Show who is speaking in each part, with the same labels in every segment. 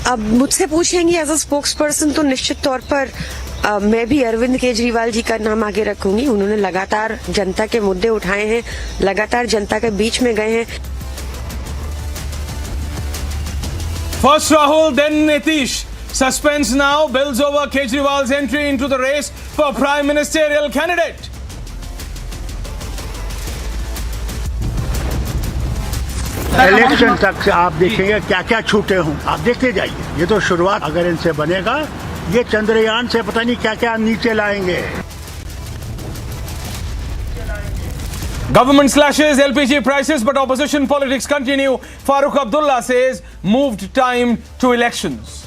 Speaker 1: अब मुझसे पूछेंगी as a spokes person तो निश्चित तौर पर मैं भी अरविंद केजरीवाल जी का नाम आगे रखूंगी। उन्होंने लगातार जनता के मुद्दे उठाए हैं, लगातार जनता के बीच में गए हैं।
Speaker 2: First Rahul, then Nitish. Suspense now builds over Kejriwal's entry into the race for Prime Ministerial candidate.
Speaker 3: Election तक से आप देखेंगे क्या क्या छूटे हों, आप देखते जाइए। ये तो शुरुआत अगर इनसे बनेगा, ये चंद्रयान से पता नहीं क्या क्या नीचे लाएंगे।
Speaker 2: Government slashes LPG prices, but opposition politics continue. Farooq Abdullah says moved time to elections.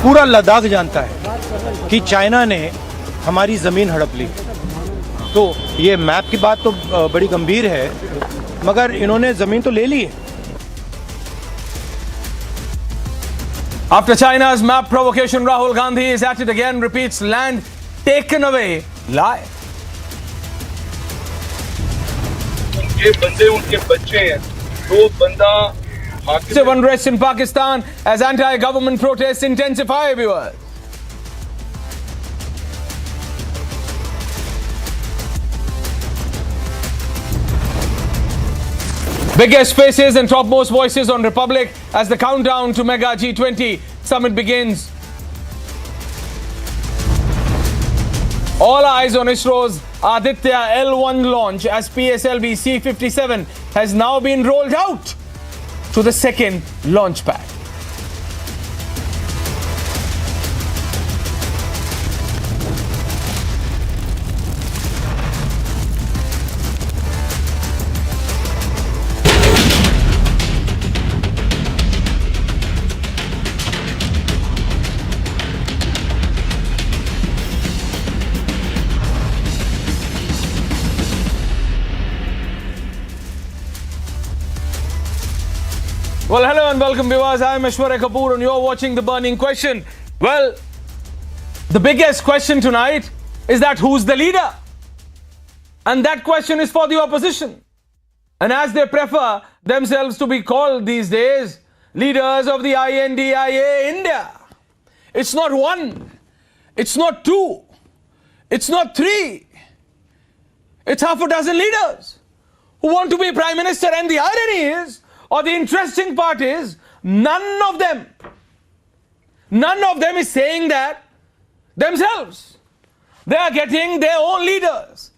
Speaker 4: पूरा लद्दाख जानता है कि चाइना ने हमारी ज़मीन हड़प ली। तो ये मैप की बात तो बड़ी गंभीर है, मगर इन्होंने ज़मीन तो ले ली है।
Speaker 2: After China's map provocation, Rahul Gandhi is at it again, repeats land taken away lie.
Speaker 5: उनके बंदे उनके बच्चे हैं, दो बंदा
Speaker 2: Massive unrest in Pakistan as anti-government protests intensify, viewers. Biggest faces and topmost voices on Republic as the countdown to Mega G20 summit begins. All eyes on ISRO's Aditya L1 launch as PSLV C-57 has now been rolled out to the second launch pad. Well, hello and welcome, viewers. I am Aishwarya Kapoor and you're watching The Burning Question. Well, the biggest question tonight is that who's the leader? And that question is for the opposition. And as they prefer themselves to be called these days, leaders of the INDIA India. It's not one, it's not two, it's not three. It's half a dozen leaders who want to be Prime Minister. And the irony is, or the interesting part is, none of them is saying that themselves. They are getting their own leaders.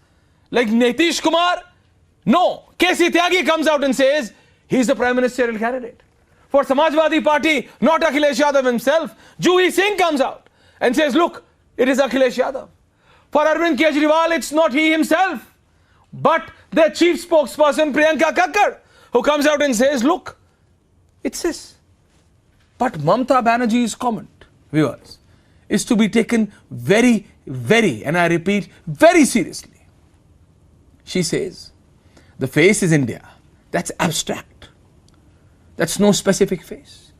Speaker 2: Like Nitish Kumar, no. KC Tyagi comes out and says he's the Prime Ministerial candidate. For Samajwadi Party, not Akhilesh Yadav himself, Juhi Singh comes out and says, look, it is Akhilesh Yadav. For Arvind Kejriwal, it's not he himself, but their chief spokesperson Priyanka Kakkar, who comes out and says, look, it's this. But Mamata Banerjee's comment, viewers, is to be taken very, very, and I repeat, very seriously. She says, the face is India. That's abstract. That's no specific face.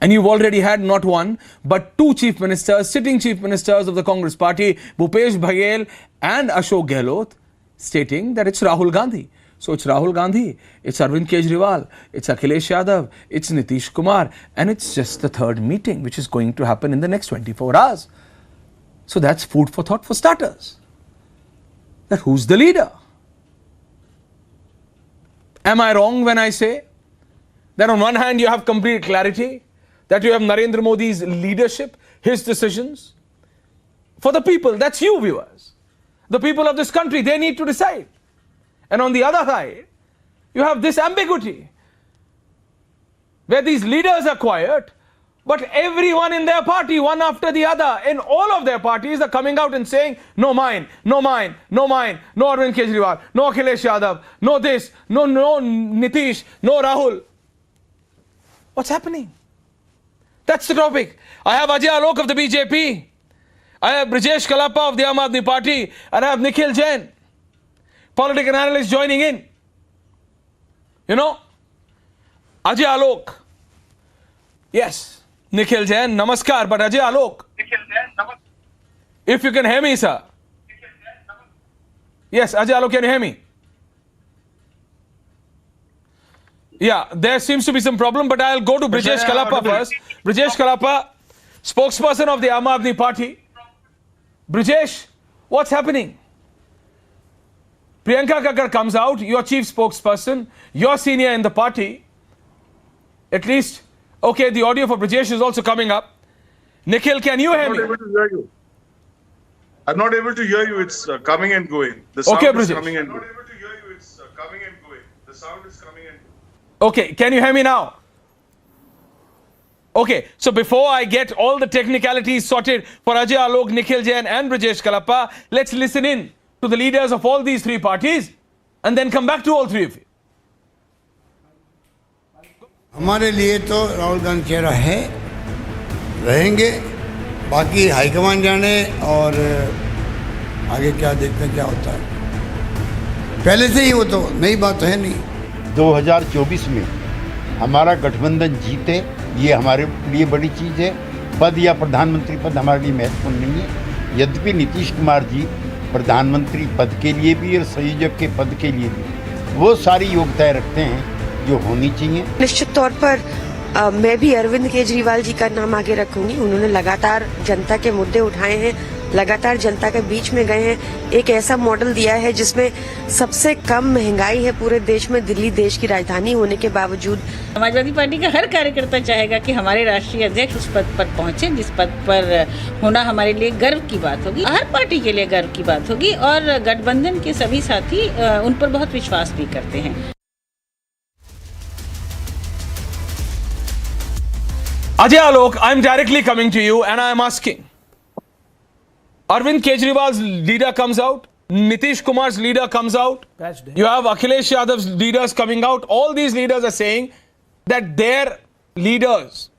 Speaker 2: And you've already had not one, but two chief ministers, sitting chief ministers of the Congress party, Bhupesh Baghel and Ashok Gehlot, stating that it's Rahul Gandhi. So it's Rahul Gandhi, it's Arvind Kejriwal, it's Akhilesh Yadav, it's Nitish Kumar, and it's just the third meeting which is going to happen in the next 24 hours. So that's food for thought for starters. That who's the leader? Am I wrong when I say that on one hand you have complete clarity, that you have Narendra Modi's leadership, his decisions? For the people, that's you, viewers. The people of this country, they need to decide. And on the other side, you have this ambiguity where these leaders are quiet, but everyone in their party, one after the other, in all of their parties, are coming out and saying, no mine, no mine, no mine, no Arvind Kejriwal, no Akhilesh Yadav, no this, no Nitish, no Rahul. What's happening? That's the topic. I have Ajay Alok of the BJP. I have Brijesh Kalappa of the Aam Aadmi Party. And I have Nikhil Jain, political analyst, joining in. You know, Ajay Alok. Yes, Nikhil Jain, namaskar, but Ajay Alok. If you can hear me, sir. Yes, Ajay Alok, can you hear me? Yeah, there seems to be some problem, but I'll go to Brijesh Kalappa first. Brijesh Kalappa, spokesperson of the Aam Aadmi Party. Brijesh, what's happening? Priyanka Kakkar comes out, your chief spokesperson, you're senior in the party. At least, okay, the audio for Brijesh is also coming up. Nikhil, can you hear
Speaker 5: I'm
Speaker 2: me?
Speaker 5: not able to hear you. I'm not able to hear you. It's coming and going. The sound
Speaker 2: Okay,
Speaker 5: is
Speaker 2: Brijesh.
Speaker 5: coming and going. I'm not able to hear you. It's coming and going. The sound is coming and going.
Speaker 2: Okay, can you hear me now? Okay, so before I get all the technicalities sorted for Ajay Alok, Nikhil Jain and Brijesh Kalappa, let's listen in to the leaders of all these three parties and then come back to all three of you.
Speaker 6: हमारे लिए तो राहुल गांधी चेहरा है, रहेंगे, बाकी high command जाने और आगे क्या देखते हैं क्या होता है। पहले से ही वो तो नई बात तो है नहीं।
Speaker 7: 2024 में हमारा गठबंधन जीते, ये हमारे लिए बड़ी चीज़ है। पद या प्रधानमंत्री पद हमारे लिए महत्वपूर्ण नहीं है। यद्यपि नीतीश कुमार जी प्रधानमंत्री पद के लिए भी और संयोजक के पद के लिए भी वो सारी योग्यताएं रखते हैं जो होनी चाहिए।
Speaker 1: निश्चित तौर पर मैं भी अरविंद केजरीवाल जी का नाम आगे रखूंगी। उन्होंने लगातार जनता के मुद्दे उठाए हैं, लगातार जनता के बीच में गए हैं, एक ऐसा मॉडल दिया है जिसमें सबसे कम महंगाई है पूरे देश में, दिल्ली देश की राजधानी होने के बावजूद।
Speaker 8: समाजवादी पार्टी का हर कार्यकर्ता चाहेगा कि हमारे राष्ट्रीय अध्यक्ष उस पद पर पहुंचे, जिस पद पर होना हमारे लिए गर्व की बात होगी, हर पार्टी के लिए गर्व की बात होगी। और गठबंधन के सभी साथी उन पर बहुत विश्वास भी करते हैं।
Speaker 2: Ajay Alok, I'm directly coming to you and I'm asking. Arvind Kejriwal's leader comes out, Nitish Kumar's leader comes out, you have Akhilesh Yadav's leaders coming out. All these leaders are saying that their leaders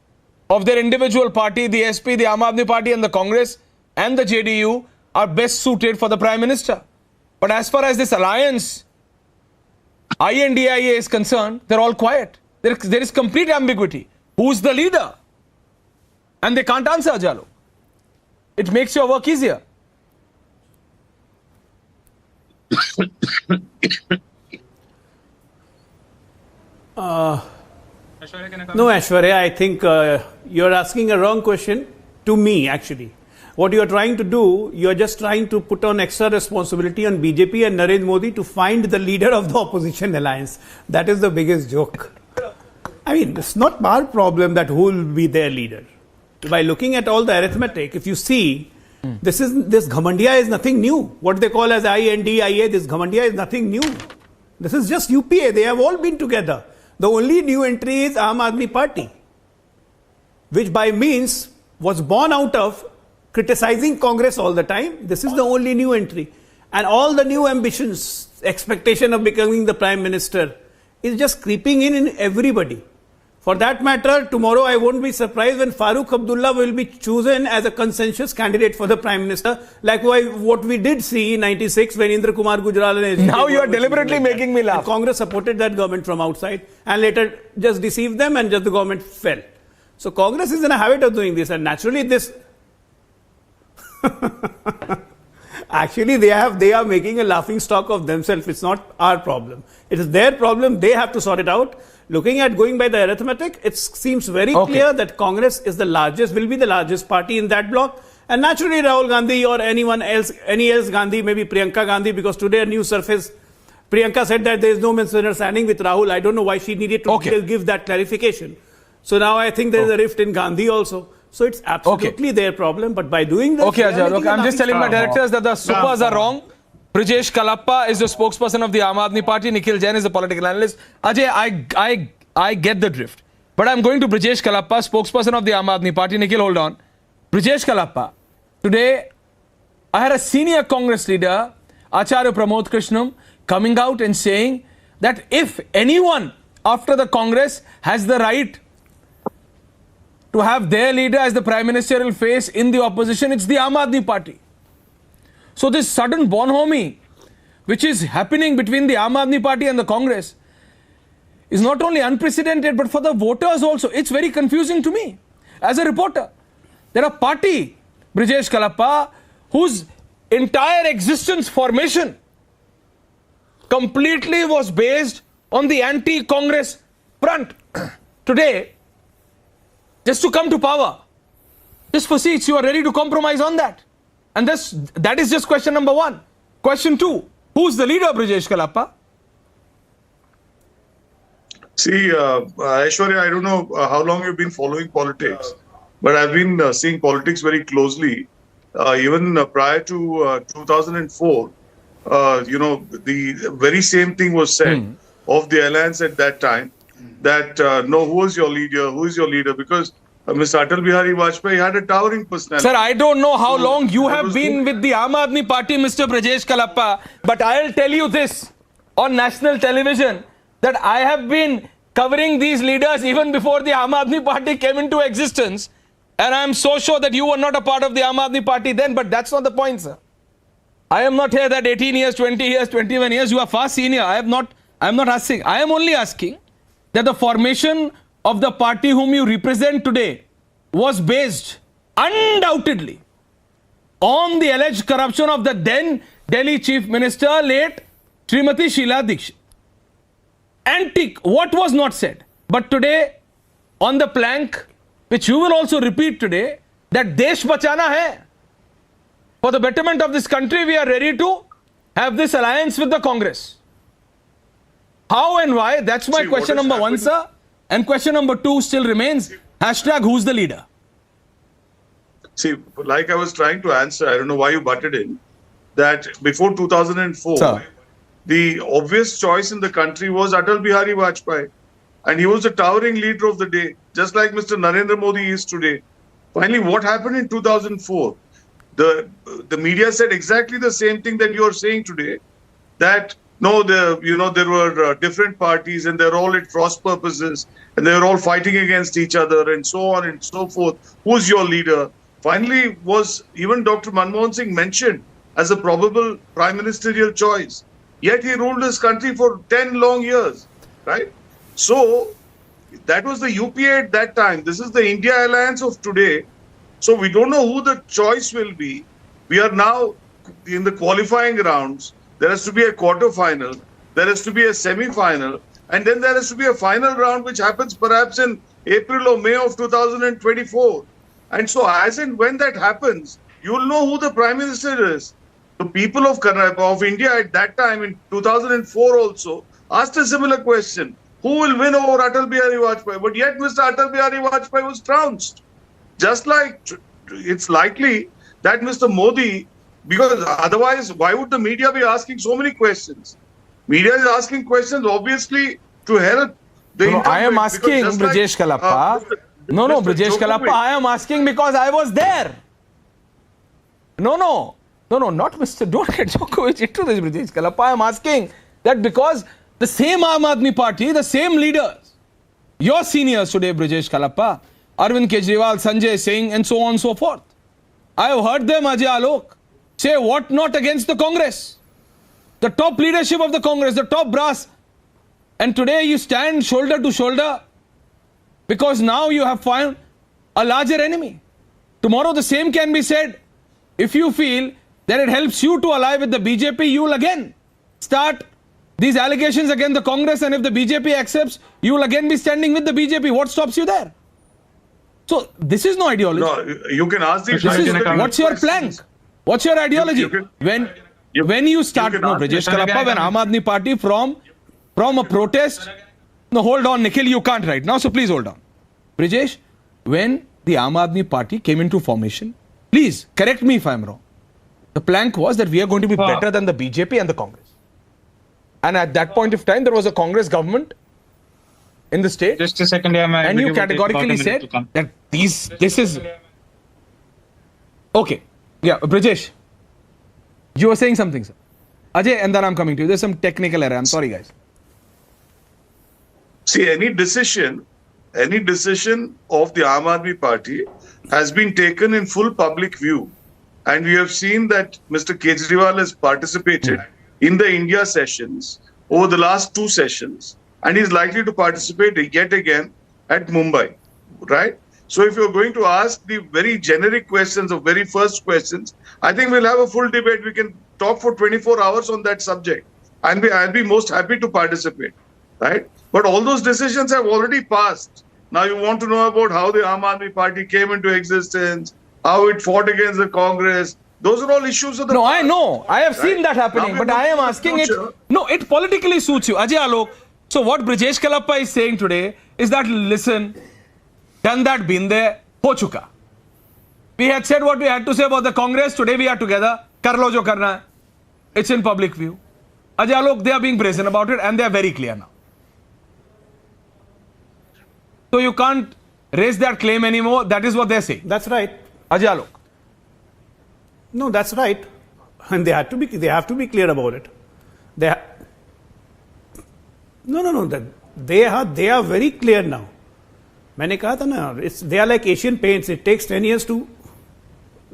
Speaker 2: of their individual party, the SP, the Aam Aadmi Party and the Congress and the JDU are best suited for the Prime Minister. But as far as this alliance, INDIA is concerned, they're all quiet. There is complete ambiguity. Who's the leader? And they can't answer, Ajay Alok. It makes your work easier.
Speaker 9: No, Aishwarya, I think you're asking a wrong question to me, actually. What you're trying to do, you're just trying to put on extra responsibility on BJP and Narendra Modi to find the leader of the opposition alliance. That is the biggest joke. I mean, it's not our problem that who will be their leader. By looking at all the arithmetic, if you see, this Ghamandiya is nothing new. What they call as INDIA, this Ghamandiya is nothing new. This is just UPA. They have all been together. The only new entry is Aam Aadmi Party, which by means was born out of criticizing Congress all the time. This is the only new entry. And all the new ambitions, expectation of becoming the Prime Minister is just creeping in everybody. For that matter, tomorrow I won't be surprised when Farooq Abdullah will be chosen as a consensus candidate for the Prime Minister, like what we did see in 96 when Indra Kumar Gujral and
Speaker 2: Now you are deliberately making me laugh.
Speaker 9: And Congress supported that government from outside and later just deceived them and just the government fell. So Congress is in a habit of doing this, and naturally this actually they are making a laughing stock of themselves. It's not our problem. It is their problem. They have to sort it out. Looking at going by the arithmetic, it seems very clear that Congress is the largest, will be the largest party in that bloc. And naturally Rahul Gandhi or anyone else, any else Gandhi, maybe Priyanka Gandhi, because today a news surfaced, Priyanka said that there is no misunderstanding with Rahul. I don't know why she needed to give that clarification. So now I think there is a rift in Gandhi also. So it's absolutely their problem. But by doing this,
Speaker 2: Ajay, look, I'm just telling my directors that the supers are wrong. Brijesh Kalappa is the spokesperson of the Aam Aadmi Party. Nikhil Jain is the political analyst. Ajay, I get the drift. But I'm going to Brijesh Kalappa, spokesperson of the Aam Aadmi Party. Nikhil, hold on. Brijesh Kalappa, today I had a senior Congress leader, Acharya Pramod Krishnam, coming out and saying that if anyone after the Congress has the right to have their leader as the prime ministerial face in the opposition, it's the Aam Aadmi Party. So this sudden bonhomie, which is happening between the Aam Aadmi Party and the Congress, is not only unprecedented, but for the voters also. It's very confusing to me as a reporter. There are party, Brijesh Kalappa, whose entire existence formation completely was based on the anti-Congress front today just to come to power, just for seats, you are ready to compromise on that. And that is just question number one. Question two, who's the leader, Brijesh Kalappa?
Speaker 5: See, Aishwarya, I don't know how long you've been following politics, but I've been seeing politics very closely. Even prior to 2004, the very same thing was said of the alliance at that time, that no, who is your leader? Who is your leader? Because Mr. Atal Bihari Vajpayee had a towering personality.
Speaker 2: Sir, I don't know how long you have been with the Aam Aadmi Party, Mr. Brijesh Kalappa, but I'll tell you this on national television, that I have been covering these leaders even before the Aam Aadmi Party came into existence. And I'm so sure that you were not a part of the Aam Aadmi Party then, but that's not the point, sir. I am not here that 18 years, 20 years, 21 years, you are far senior. I am not asking. I am only asking that the formation of the party whom you represent today was based undoubtedly on the alleged corruption of the then Delhi Chief Minister, late Srimati Sheila Dikshit. Antique, what was not said? But today, on the plank, which you will also repeat today, that Desh Bachana hai. For the betterment of this country, we are ready to have this alliance with the Congress. How and why? That's my question number one, sir. And question number two still remains, hashtag who's the leader?
Speaker 5: See, like I was trying to answer, I don't know why you butted in, that before 2004,
Speaker 2: Sir.
Speaker 5: the obvious choice in the country was Atal Bihari Vajpayee. And he was the towering leader of the day, just like Mr. Narendra Modi is today. Finally, what happened in 2004? The media said exactly the same thing that you are saying today, that no, there were different parties and they're all at cross purposes and they're all fighting against each other and so on and so forth. Who's your leader? Finally, was even Dr. Manmohan Singh mentioned as a probable prime ministerial choice. Yet he ruled this country for 10 long years, right? So that was the UPA at that time. This is the India Alliance of today. So we don't know who the choice will be. We are now in the qualifying rounds. There has to be a quarter-final. There has to be a semi-final. And then there has to be a final round, which happens perhaps in April or May of 2024. And so as and when that happens, you will know who the Prime Minister is. The people of India at that time, in 2004 also, asked a similar question. Who will win over Atal Bihari Vajpayee? But yet Mr. Atal Bihari Vajpayee was trounced. Just like it's likely that Mr. Modi, because otherwise, why would the media be asking so many questions? Media is asking questions, obviously, to help the
Speaker 2: I am asking Brijesh Kalappa. Brijesh Kalappa, I am asking because I was there. No, not Mr. Don't get Djokovic into this, Brijesh Kalappa. I am asking that because the same Aam Aadmi Party, the same leaders, your seniors today, Brijesh Kalappa, Arvind Kejriwal, Sanjay Singh, and so on and so forth. I have heard them, Ajay Alok, say what not against the Congress. The top leadership of the Congress, the top brass. And today you stand shoulder to shoulder because now you have found a larger enemy. Tomorrow the same can be said. If you feel that it helps you to ally with the BJP, you will again start these allegations against the Congress, and if the BJP accepts, you will again be standing with the BJP. What stops you there? So this is no ideology.
Speaker 5: No, you can ask these
Speaker 2: What's your plank? What's your ideology? When you start, Brijesh Kalappa, when Aam Aadmi Party from a protest, no, hold on, Nikhil, you can't right now, so please hold on. Brijesh, when the Aam Aadmi Party came into formation, please correct me if I'm wrong. The plank was that we are going to be better than the BJP and the Congress. And at that point of time, there was a Congress government in the state.
Speaker 10: Just a second, yeah,
Speaker 2: and you categorically said that this is... Okay. Yeah, Brijesh, you were saying something, sir. Ajay, and then I'm coming to you. There's some technical error. I'm sorry, guys.
Speaker 5: See, any decision of the Aam Aadmi Party has been taken in full public view. And we have seen that Mr. Kejriwal has participated in the India sessions over the last 2 sessions. And he's likely to participate yet again at Mumbai, right? So if you're going to ask the very generic questions, or very first questions, I think we'll have a full debate. We can talk for 24 hours on that subject. And I'll be most happy to participate, right? But all those decisions have already passed. Now you want to know about how the Aam Aadmi Party came into existence, how it fought against the Congress. Those are all issues of the
Speaker 2: No,
Speaker 5: past.
Speaker 2: I know. I have seen that happening.
Speaker 5: Now
Speaker 2: But
Speaker 5: we're
Speaker 2: I am
Speaker 5: looking at the
Speaker 2: asking it.
Speaker 5: future.
Speaker 2: No, it politically suits you. Ajay Alok. So what Brijesh Kalappa is saying today is that, listen, done that, been there, ho chuka. We had said what we had to say about the Congress. Today we are together. Kar lo jo karna hai. It's in public view. Ajay Alok, they are being brazen about it and they are very clear now. So you can't raise that claim anymore. That is what they're saying.
Speaker 9: That's right.
Speaker 2: Ajay Alok.
Speaker 9: No, that's right. And they have to be clear about it. No. They are very clear now. मैंने कहा था ना, they are like Asian Paints. It takes 10 years to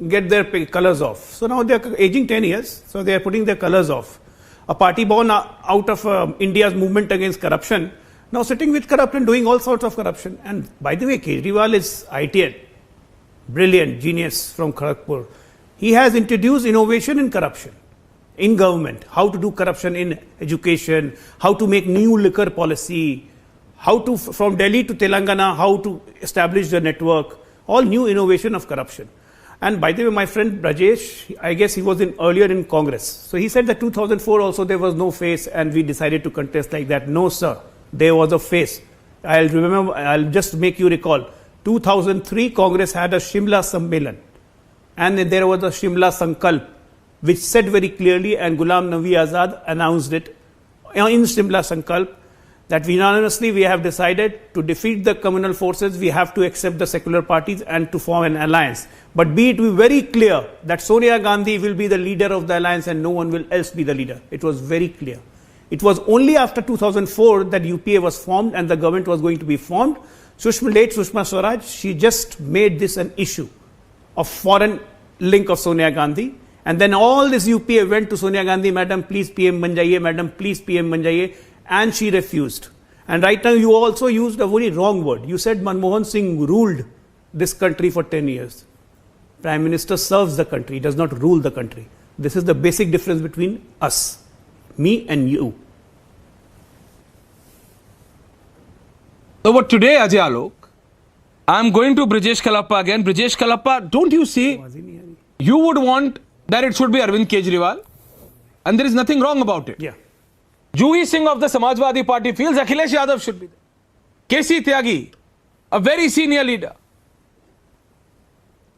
Speaker 9: get their colors off. So now they are aging 10 years. So they are putting their colors off. A party born out of India's movement against corruption, now sitting with corruption, doing all sorts of corruption. And by the way, Kejriwal is ITN, brilliant genius from Kharagpur. He has introduced innovation in corruption, in government, how to do corruption in education, how to make new liquor policy, how to, from Delhi to Telangana, how to establish the network, all new innovation of corruption. And by the way, my friend Brajesh, I guess he was earlier in Congress. So he said that 2004 also there was no face and we decided to contest like that. No, sir, there was a face. I'll just make you recall. 2003 Congress had a Shimla Sammelan. And there was a Shimla Sankalp, which said very clearly, and Ghulam Nabi Azad announced it in Shimla Sankalp, that unanimously we have decided to defeat the communal forces, we have to accept the secular parties and to form an alliance. But be very clear that Sonia Gandhi will be the leader of the alliance and no one will else be the leader. It was very clear. It was only after 2004 that UPA was formed and the government was going to be formed. Late Sushma Swaraj, she just made this an issue of foreign link of Sonia Gandhi. And then all this UPA went to Sonia Gandhi, Madam, please PM ban jaiye, Madam, please PM ban jaiye. And she refused. And right now you also used a very wrong word. You said Manmohan Singh ruled this country for 10 years. Prime Minister serves the country, does not rule the country. This is the basic difference between us, me and you.
Speaker 2: So but today, Ajay Alok, I'm going to Brijesh Kalappa again. Brijesh Kalappa, don't you see, you would want that it should be Arvind Kejriwal, and there is nothing wrong about it.
Speaker 9: Yeah.
Speaker 2: Juhi Singh of the Samajwadi Party feels Akhilesh Yadav should be there. KC Tyagi, a very senior leader,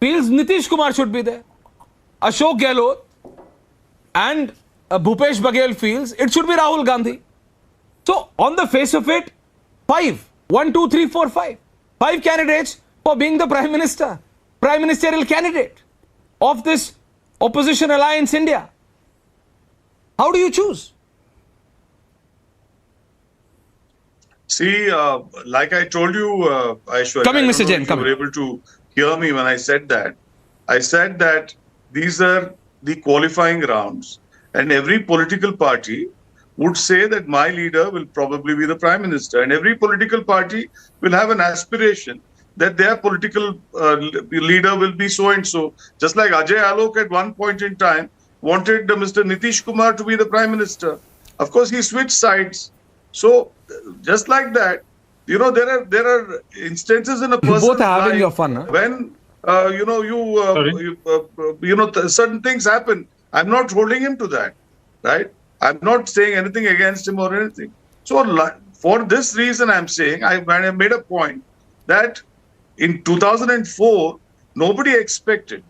Speaker 2: feels Nitish Kumar should be there. Ashok Gehlot and Bhupesh Baghel feels it should be Rahul Gandhi. So on the face of it, 5 candidates for being the Prime Minister, Prime Ministerial candidate of this opposition alliance India. How do you choose?
Speaker 5: See, like I told you, Aishwarya,
Speaker 2: Coming,
Speaker 5: I
Speaker 2: Mr.
Speaker 5: don't know
Speaker 2: Jain,
Speaker 5: if
Speaker 2: coming.
Speaker 5: you were able to hear me when I said that. I said that these are the qualifying rounds, and every political party would say that my leader will probably be the Prime Minister, and every political party will have an aspiration that their political leader will be so and so. Just like Ajay Alok at one point in time wanted Mr. Nitish Kumar to be the Prime Minister. Of course, he switched sides. So, just like that, you know, there are instances in a person's
Speaker 2: both are having
Speaker 5: life
Speaker 2: your fun, huh?
Speaker 5: when certain things happen. I'm not holding him to that, right? I'm not saying anything against him or anything. So, for this reason, I'm saying I made a point that in 2004, nobody expected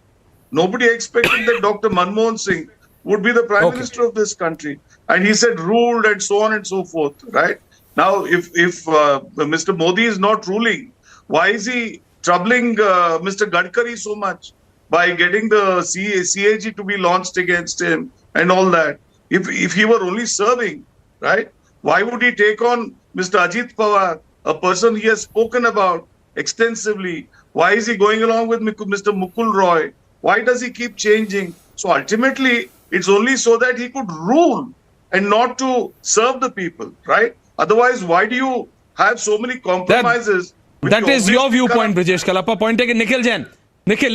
Speaker 5: that Dr. Manmohan Singh would be the Prime Minister of this country. And he said ruled and so on and so forth, right? Now, if Mr. Modi is not ruling, why is he troubling Mr. Gadkari so much by getting the CAG to be launched against him and all that? If he were only serving, right? Why would he take on Mr. Ajit Pawar, a person he has spoken about extensively? Why is he going along with Mr. Mukul Roy? Why does he keep changing? So ultimately, it's only so that he could rule and not to serve the people, right? Otherwise, why do you have so many compromises?
Speaker 2: That is your viewpoint, Brijesh Kalappa. Point taken. Nikhil Jain. Nikhil,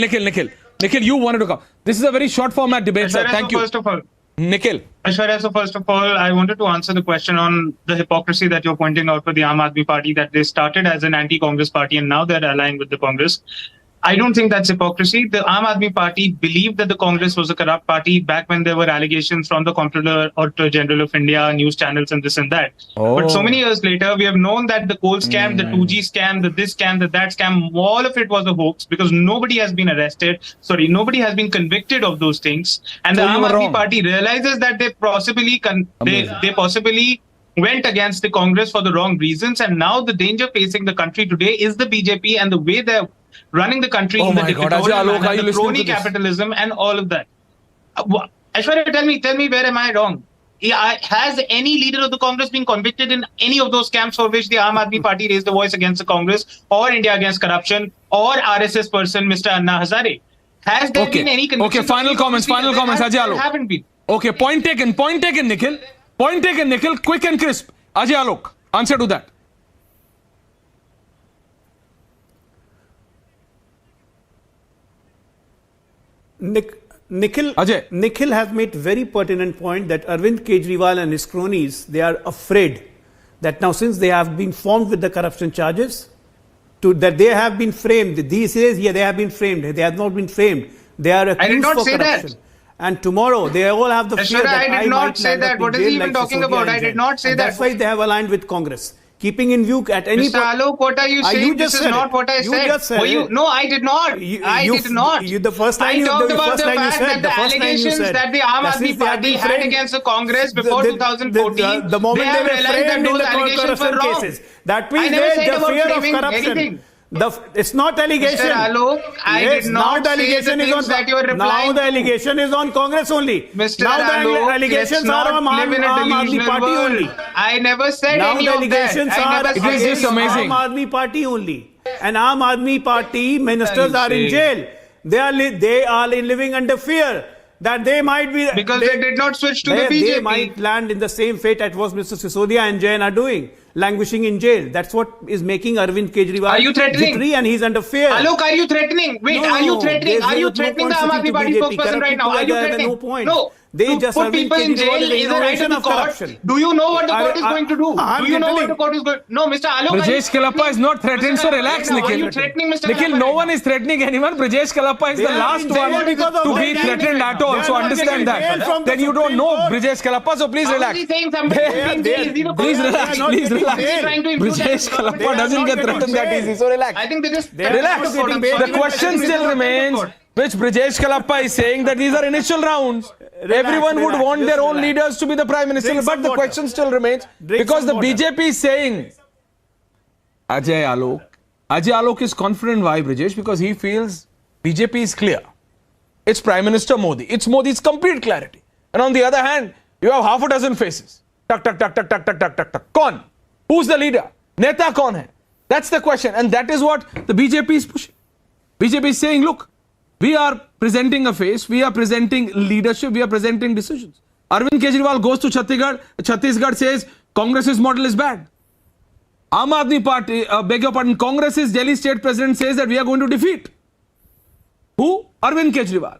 Speaker 2: you wanted to come. This is a very short format debate, sir. Thank you.
Speaker 10: First of all,
Speaker 2: Nikhil.
Speaker 10: Aishwarya, so first of all, I wanted to answer the question on the hypocrisy that you're pointing out for the Aam Aadmi Party, that they started as an anti-Congress party and now they're allying with the Congress. I don't think that's hypocrisy. The Aam Aadmi Party believed that the Congress was a corrupt party back when there were allegations from the Comptroller Auditor General of India, news channels and this and that. But so many years later, we have known that the coal scam, the 2G scam, the this scam, the that scam, all of it was a hoax because nobody has been arrested. Nobody has been convicted of those things. And
Speaker 2: So
Speaker 10: the
Speaker 2: you
Speaker 10: Aam
Speaker 2: were
Speaker 10: Aadmi
Speaker 2: wrong.
Speaker 10: Party realizes that they possibly they possibly went against the Congress for the wrong reasons. And now the danger facing the country today is the BJP and the way they're running the country
Speaker 2: Oh
Speaker 10: in the
Speaker 2: my God,
Speaker 10: dictatorial
Speaker 2: Ajay Alok, are
Speaker 10: manner,
Speaker 2: you
Speaker 10: the
Speaker 2: listening to
Speaker 10: crony
Speaker 2: this?
Speaker 10: capitalism and all of that. Aishwarya, tell me, where am I wrong? Has any leader of the Congress been convicted in any of those scams for which the Aam Aadmi Party raised a voice against the Congress or India Against Corruption or RSS person Mr. Anna Hazare? Has there been any conviction?
Speaker 2: Okay, final comments, Ajay
Speaker 10: There
Speaker 2: Alok.
Speaker 10: haven't been.
Speaker 2: Okay, point taken, Nikhil. Point taken, Nikhil. Quick and crisp. Ajay Alok, answer to that.
Speaker 9: Nikhil,
Speaker 2: Ajay.
Speaker 9: Nikhil has made very pertinent point that Arvind Kejriwal and his cronies, they are afraid that now since they have been formed with the corruption charges, that they have been framed. These days, yeah, they have been framed. They have not been framed. They are accused
Speaker 10: I did not
Speaker 9: for
Speaker 10: say
Speaker 9: corruption.
Speaker 10: that.
Speaker 9: And tomorrow, they all have the fear
Speaker 10: Aishwarya,
Speaker 9: that
Speaker 10: I did not
Speaker 9: might
Speaker 10: say
Speaker 9: land up
Speaker 10: that.
Speaker 9: in
Speaker 10: What is he
Speaker 9: jail
Speaker 10: even
Speaker 9: like
Speaker 10: talking
Speaker 9: Sisodia
Speaker 10: about?
Speaker 9: and
Speaker 10: I did
Speaker 9: Jain.
Speaker 10: not say
Speaker 9: And
Speaker 10: that.
Speaker 9: That's why they have aligned with Congress. Keeping in view at any
Speaker 10: Mr. Alok, what are you
Speaker 9: Ah,
Speaker 10: saying?
Speaker 9: you
Speaker 10: This
Speaker 9: just
Speaker 10: is
Speaker 9: said
Speaker 10: not
Speaker 9: it.
Speaker 10: what I
Speaker 9: You
Speaker 10: said.
Speaker 9: just said it.
Speaker 10: No, I did not. I did not.
Speaker 9: The first line
Speaker 10: I
Speaker 9: you
Speaker 10: talked
Speaker 9: the
Speaker 10: about
Speaker 9: first
Speaker 10: the
Speaker 9: line you
Speaker 10: fact
Speaker 9: said.
Speaker 10: that
Speaker 9: The
Speaker 10: the
Speaker 9: first line you
Speaker 10: allegations
Speaker 9: said.
Speaker 10: that the Aam
Speaker 9: that
Speaker 10: Aadmi
Speaker 9: since they have
Speaker 10: Party
Speaker 9: been
Speaker 10: had
Speaker 9: framed-
Speaker 10: against the Congress before 2014,
Speaker 9: the moment
Speaker 10: they have
Speaker 9: they were
Speaker 10: realized
Speaker 9: framed
Speaker 10: that
Speaker 9: in
Speaker 10: those
Speaker 9: the
Speaker 10: allegations were
Speaker 9: corruption
Speaker 10: wrong.
Speaker 9: cases. That
Speaker 10: I
Speaker 9: means
Speaker 10: never
Speaker 9: there's
Speaker 10: said
Speaker 9: the
Speaker 10: about
Speaker 9: fear of
Speaker 10: framing
Speaker 9: corruption.
Speaker 10: anything.
Speaker 9: It's not allegation.
Speaker 10: Mr. Alok, I
Speaker 9: Yes,
Speaker 10: did
Speaker 9: now
Speaker 10: not
Speaker 9: the
Speaker 10: say the
Speaker 9: allegation is
Speaker 10: things
Speaker 9: on
Speaker 10: that you are
Speaker 9: now
Speaker 10: replying
Speaker 9: the
Speaker 10: to.
Speaker 9: allegation is on Congress only.
Speaker 10: Mr.
Speaker 9: Now the
Speaker 10: Alok,
Speaker 9: allegations
Speaker 10: let's
Speaker 9: are
Speaker 10: not
Speaker 9: on
Speaker 10: live in a
Speaker 9: Aam Aadmi
Speaker 10: delusional
Speaker 9: Party
Speaker 10: world.
Speaker 9: only.
Speaker 10: I never said
Speaker 9: Now
Speaker 10: any
Speaker 9: the
Speaker 10: of that.
Speaker 9: allegations
Speaker 10: I
Speaker 9: are
Speaker 10: never said
Speaker 2: This is
Speaker 9: against
Speaker 2: amazing.
Speaker 9: Aam Aadmi Party only. And Aam Aadmi Party ministers are in jail. They are living under fear that they might be
Speaker 10: because they did not switch to the
Speaker 9: they
Speaker 10: BJP.
Speaker 9: might land in the same fate as was Mr. Sisodia and Jain are doing, languishing in jail. That's what is making Arvind Kejriwal
Speaker 10: Are you threatening?
Speaker 9: jittery, and he's under fear.
Speaker 10: Alok, are you threatening? Wait,
Speaker 9: No,
Speaker 10: are you threatening?
Speaker 9: there's
Speaker 10: Are you
Speaker 9: no
Speaker 10: threatening the
Speaker 9: point
Speaker 10: Aam Aadmi
Speaker 9: switching to
Speaker 10: Party
Speaker 9: BJP.
Speaker 10: spokesperson right now? Are you
Speaker 9: Corrupt people
Speaker 10: threatening?
Speaker 9: no point.
Speaker 10: No.
Speaker 9: They
Speaker 10: To
Speaker 9: just
Speaker 10: put
Speaker 9: Arvind
Speaker 10: people in
Speaker 9: Kejriwal
Speaker 10: jail
Speaker 9: is the
Speaker 10: is a right
Speaker 9: innovation
Speaker 10: of the
Speaker 9: of
Speaker 10: court.
Speaker 9: corruption.
Speaker 10: Do you know what the court is going to do?
Speaker 9: I'm
Speaker 10: Do you know what
Speaker 9: telling-
Speaker 10: the court is going? No, Mr. Alok.
Speaker 2: Brajesh Kalappa is not threatened, so relax,
Speaker 10: Are
Speaker 2: Nikhil.
Speaker 10: you threatening Mr.
Speaker 2: Nikhil,
Speaker 10: Kalappa
Speaker 2: no
Speaker 10: right
Speaker 2: one
Speaker 10: now?
Speaker 2: is threatening anyone. Brajesh Kalappa is
Speaker 9: They
Speaker 2: the
Speaker 9: are
Speaker 2: last
Speaker 9: in jail
Speaker 2: one
Speaker 9: because of
Speaker 2: to
Speaker 9: their
Speaker 2: be
Speaker 9: gang
Speaker 2: threatened at all.
Speaker 9: They are
Speaker 2: So
Speaker 9: not
Speaker 2: understand
Speaker 9: getting bail
Speaker 2: that.
Speaker 9: from the
Speaker 2: Then you don't
Speaker 9: Supreme
Speaker 2: know
Speaker 9: Court.
Speaker 2: Brajesh Kalappa, so please
Speaker 10: How
Speaker 2: relax.
Speaker 10: is he saying somebody is being jailed? Is he the
Speaker 2: Please
Speaker 10: person?
Speaker 2: relax,
Speaker 9: They are not
Speaker 2: please
Speaker 9: getting
Speaker 2: relax.
Speaker 9: bail.
Speaker 10: Trying to impute that
Speaker 2: Brajesh
Speaker 10: the government
Speaker 2: Kalappa
Speaker 10: is
Speaker 2: doesn't
Speaker 9: not
Speaker 2: get
Speaker 9: getting
Speaker 2: threatened that
Speaker 9: bail.
Speaker 2: easy, so relax.
Speaker 10: I think they just
Speaker 2: Relax. The question still remains, which Brajesh Kalappa is saying that these are initial rounds. Everyone would
Speaker 9: relax,
Speaker 2: want
Speaker 9: just
Speaker 2: their own
Speaker 9: relax.
Speaker 2: leaders to be the prime minister,
Speaker 9: Drink
Speaker 2: but
Speaker 9: some
Speaker 2: the
Speaker 9: water.
Speaker 2: question still remains
Speaker 9: Drink
Speaker 2: because
Speaker 9: some
Speaker 2: the
Speaker 9: water.
Speaker 2: BJP is saying Ajay Alok is confident. Why, Brajesh? Because he feels BJP is clear. It's Prime Minister Modi. It's Modi's complete clarity. And on the other hand, you have half a dozen faces. Tak, tak, tak, tak, tak, tak, tak, tak, tak. Kaun? Who's the leader? Neta kaun hai? That's the question. And that is what the BJP is pushing. BJP is saying, look, we are presenting a face, we are presenting leadership, we are presenting decisions. Arvind Kejriwal goes to Chhattisgarh says Congress's model is bad. Aam Aadmi Party, beg your pardon, Congress's Delhi state president says that we are going to defeat. Who? Arvind Kejriwal.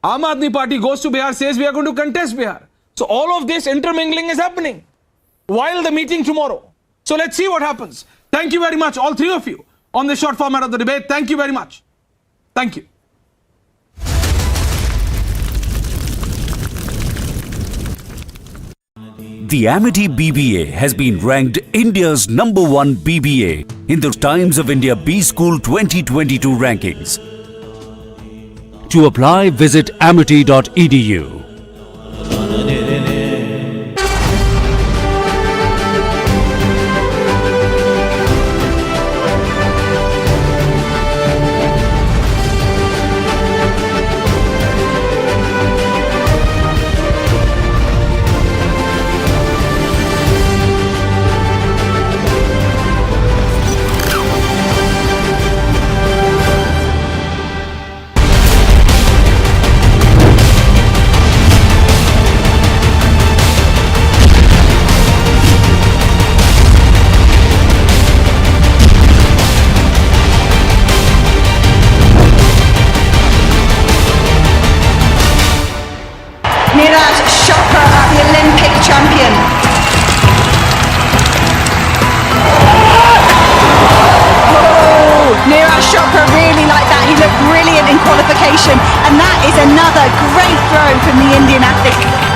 Speaker 2: Aam Aadmi Party goes to Bihar, says we are going to contest Bihar. So all of this intermingling is happening while the meeting tomorrow. So let's see what happens. Thank you very much, all three of you, on the short format of the debate. Thank you very much. Thank you.
Speaker 11: The Amity BBA has been ranked India's #1 BBA in the Times of India B School 2022 rankings. To apply, visit amity.edu.
Speaker 12: qualification, and that is another great throw from the Indian athlete.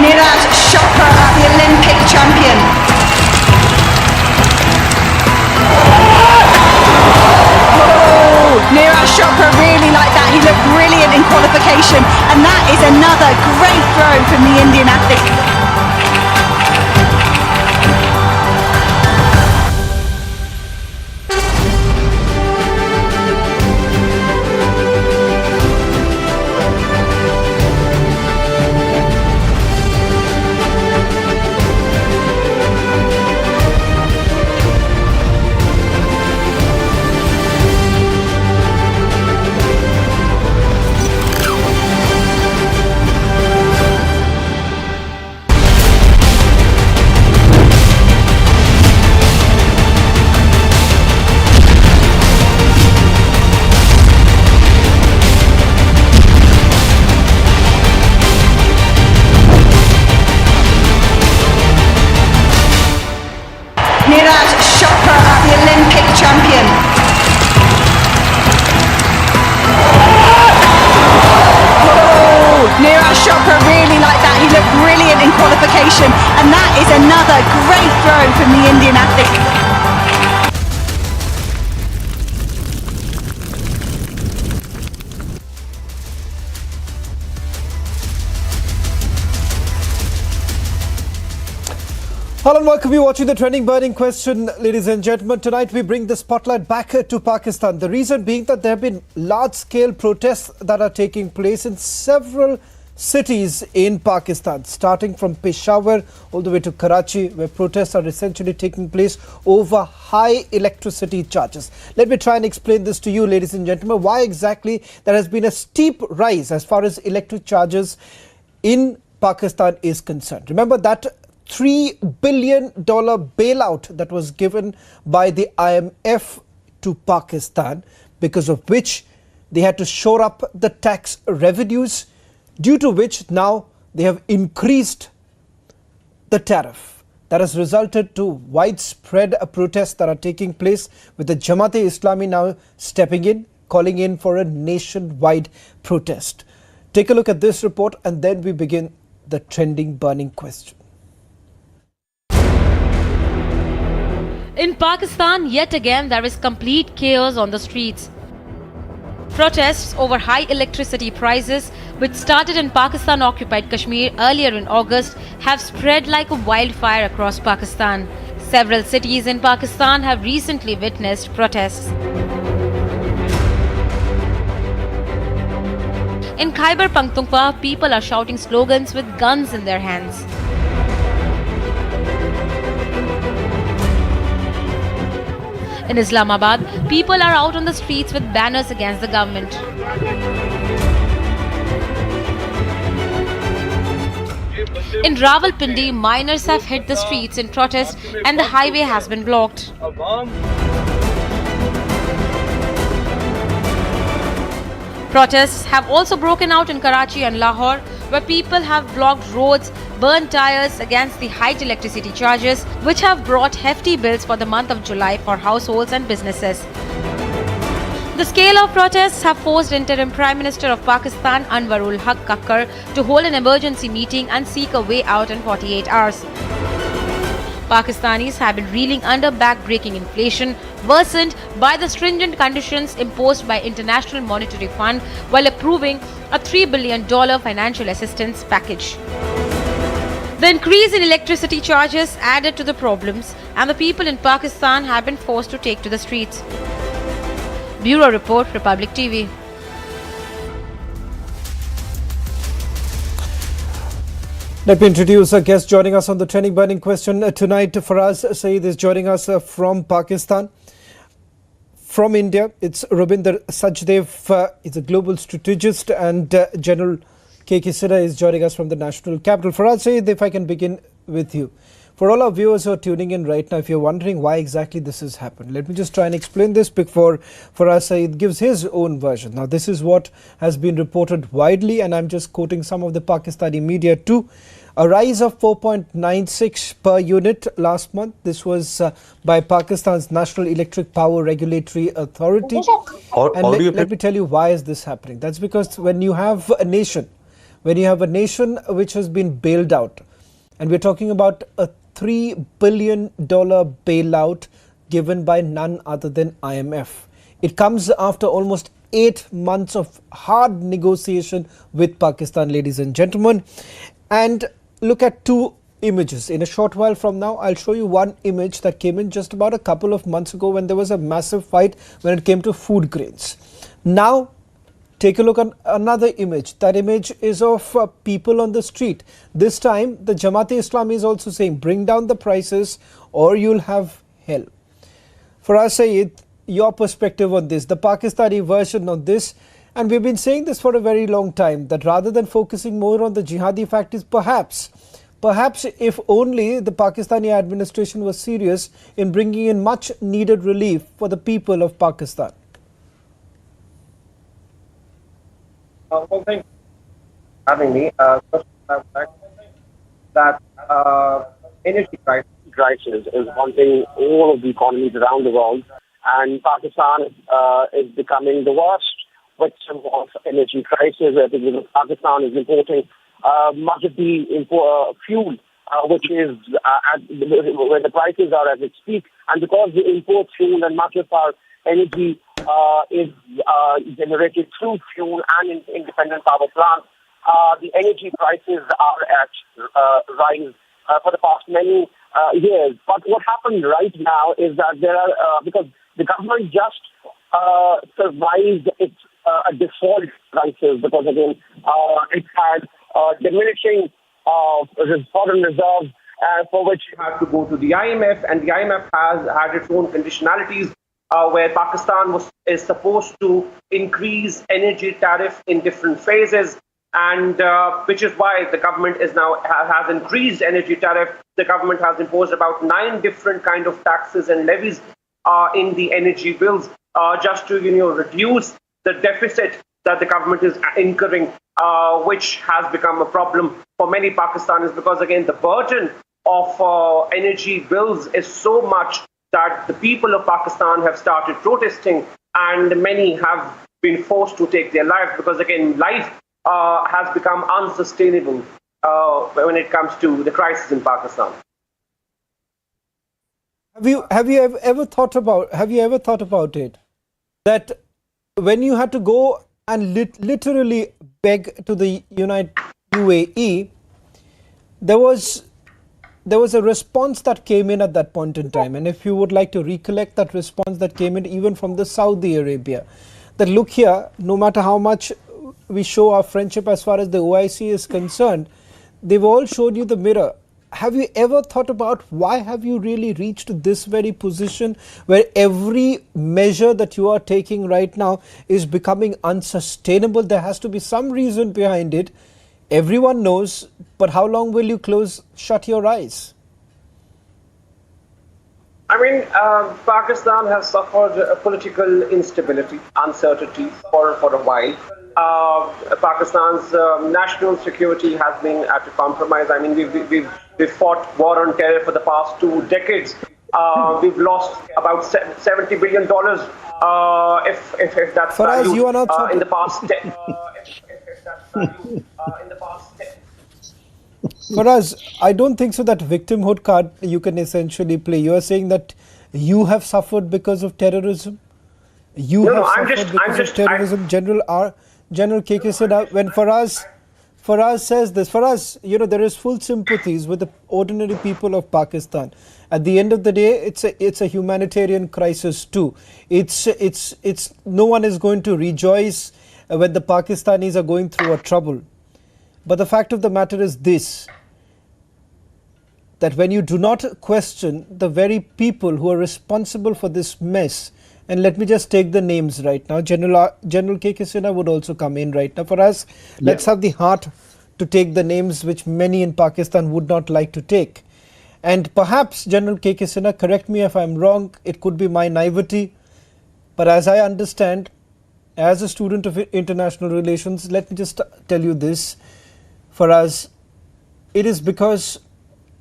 Speaker 12: Neeraj Chopra, the Olympic champion. Neeraj Chopra really like that. He looked brilliant in qualification, and that is another great throw from the Indian athlete. Neeraj Chopra, the Olympic champion. Neeraj Chopra really like that. He looked brilliant in qualification, and that is another great throw from the Indian athlete.
Speaker 13: Hello and welcome. You're watching the Trending Burning Question, ladies and gentlemen. Tonight we bring the spotlight back to Pakistan. The reason being that there have been large-scale protests that are taking place in several cities in Pakistan, starting from Peshawar all the way to Karachi, where protests are essentially taking place over high electricity charges. Let me try and explain this to you, ladies and gentlemen, why exactly there has been a steep rise as far as electric charges in Pakistan is concerned. Remember that $3 billion bailout that was given by the IMF to Pakistan, because of which they had to shore up the tax revenues, due to which now they have increased the tariff. That has resulted to widespread protests that are taking place, with the Jamaat-e-Islami now stepping in, calling in for a nationwide protest. Take a look at this report and then we begin the trending burning question.
Speaker 14: In Pakistan, yet again, there is complete chaos on the streets. Protests over high electricity prices, which started in Pakistan-occupied Kashmir earlier in August, have spread like a wildfire across Pakistan. Several cities in Pakistan have recently witnessed protests. In Khyber Pakhtunkhwa, people are shouting slogans with guns in their hands. In Islamabad, people are out on the streets with banners against the government. In Rawalpindi, miners have hit the streets in protest and the highway has been blocked. Protests have also broken out in Karachi and Lahore, where people have blocked roads, burned tires against the high electricity charges, which have brought hefty bills for the month of July for households and businesses. The scale of protests have forced interim Prime Minister of Pakistan Anwarul Haq Kakkar to hold an emergency meeting and seek a way out in 48 hours. Pakistanis have been reeling under back-breaking inflation, worsened by the stringent conditions imposed by International Monetary Fund while approving a $3 billion financial assistance package. The increase in electricity charges added to the problems, and the people in Pakistan have been forced to take to the streets. Bureau Report, Republic TV.
Speaker 13: Let me introduce a guest joining us on the Trending Burning Question tonight. Faraz Saeed is joining us from Pakistan. From India, it's Rabinder Sachdev. He's a global strategist, and General K.K. Sidha is joining us from the national capital. Faraz Saeed, if I can begin with you. For all our viewers who are tuning in right now, if you're wondering why exactly this has happened, let me just try and explain this before Faraz Saeed gives his own version. Now, this is what has been reported widely, and I'm just quoting some of the Pakistani media too. A rise of 4.96 per unit last month. This was by Pakistan's National Electric Power Regulatory Authority. Let me tell you why is this happening. That's because when you have a nation which has been bailed out, and we're talking about a $3 billion bailout given by none other than IMF. It comes after almost 8 months of hard negotiation with Pakistan, ladies and gentlemen. And look at two images. In a short while from now, I'll show you one image that came in just about a couple of months ago when there was a massive fight when it came to food grains. Now, take a look at another image. That image is of people on the street. This time, the Jamaat-e-Islami is also saying, bring down the prices or you'll have hell. Faraz Saeed, your perspective on this, the Pakistani version on this, and we've been saying this for a very long time, that rather than focusing more on the jihadi factors, perhaps if only the Pakistani administration was serious in bringing in much needed relief for the people of Pakistan.
Speaker 15: Well, thank you for having me. That energy crisis is haunting all of the economies around the world, and Pakistan is becoming the worst victim of energy crisis. Because Pakistan is importing much of the fuel, which is where the prices are at its peak, and because the import fuel and much of our energy is generated through fuel and in independent power plants, the energy prices are at rise for the past many years. But what happened right now is that there are, because the government just survived its default crisis, because again, it had diminishing foreign reserves for which it had to go to the IMF, and the IMF has had its own conditionalities where Pakistan is supposed to increase energy tariff in different phases, and which is why the government is now has increased energy tariff. The government has imposed about 9 different kind of taxes and levies in the energy bills just to reduce the deficit that the government is incurring, which has become a problem for many Pakistanis, because again the burden of energy bills is so much that the people of Pakistan have started protesting, and many have been forced to take their lives, because again life has become unsustainable when it comes to the crisis in Pakistan.
Speaker 13: Have you ever thought about it that when you had to go and literally beg to the UAE, there was a response that came in at that point in time, and if you would like to recollect that response that came in even from the Saudi Arabia, that look here, no matter how much we show our friendship as far as the OIC is concerned, they've all showed you the mirror. Have you ever thought about why have you really reached this very position where every measure that you are taking right now is becoming unsustainable? There has to be some reason behind it. Everyone knows, but how long will you shut your eyes?
Speaker 15: I mean, Pakistan has suffered political instability, uncertainty for a while. Pakistan's national security has been at a compromise. I mean, we've fought war on terror for the past 2 decades. We've lost about $70 billion, if that's
Speaker 13: Faraz,
Speaker 15: valued,
Speaker 13: you are not
Speaker 15: in the past.
Speaker 13: Faraz, I don't think so that victimhood card you can essentially play. You are saying that you have suffered because of terrorism. Terrorism. General KK Sinha, when Faraz says this, Faraz, there is full sympathies with the ordinary people of Pakistan. At the end of the day, it's a humanitarian crisis too. It's no one is going to rejoice when the Pakistanis are going through a trouble. But the fact of the matter is this, that when you do not question the very people who are responsible for this mess, and let me just take the names right now. General KK Sinha would also come in right now. For us, let's have the heart to take the names which many in Pakistan would not like to take. And perhaps, General KK Sinha, correct me if I'm wrong, it could be my naivety. But as I understand, as a student of international relations, let me just tell you this. For us, it is because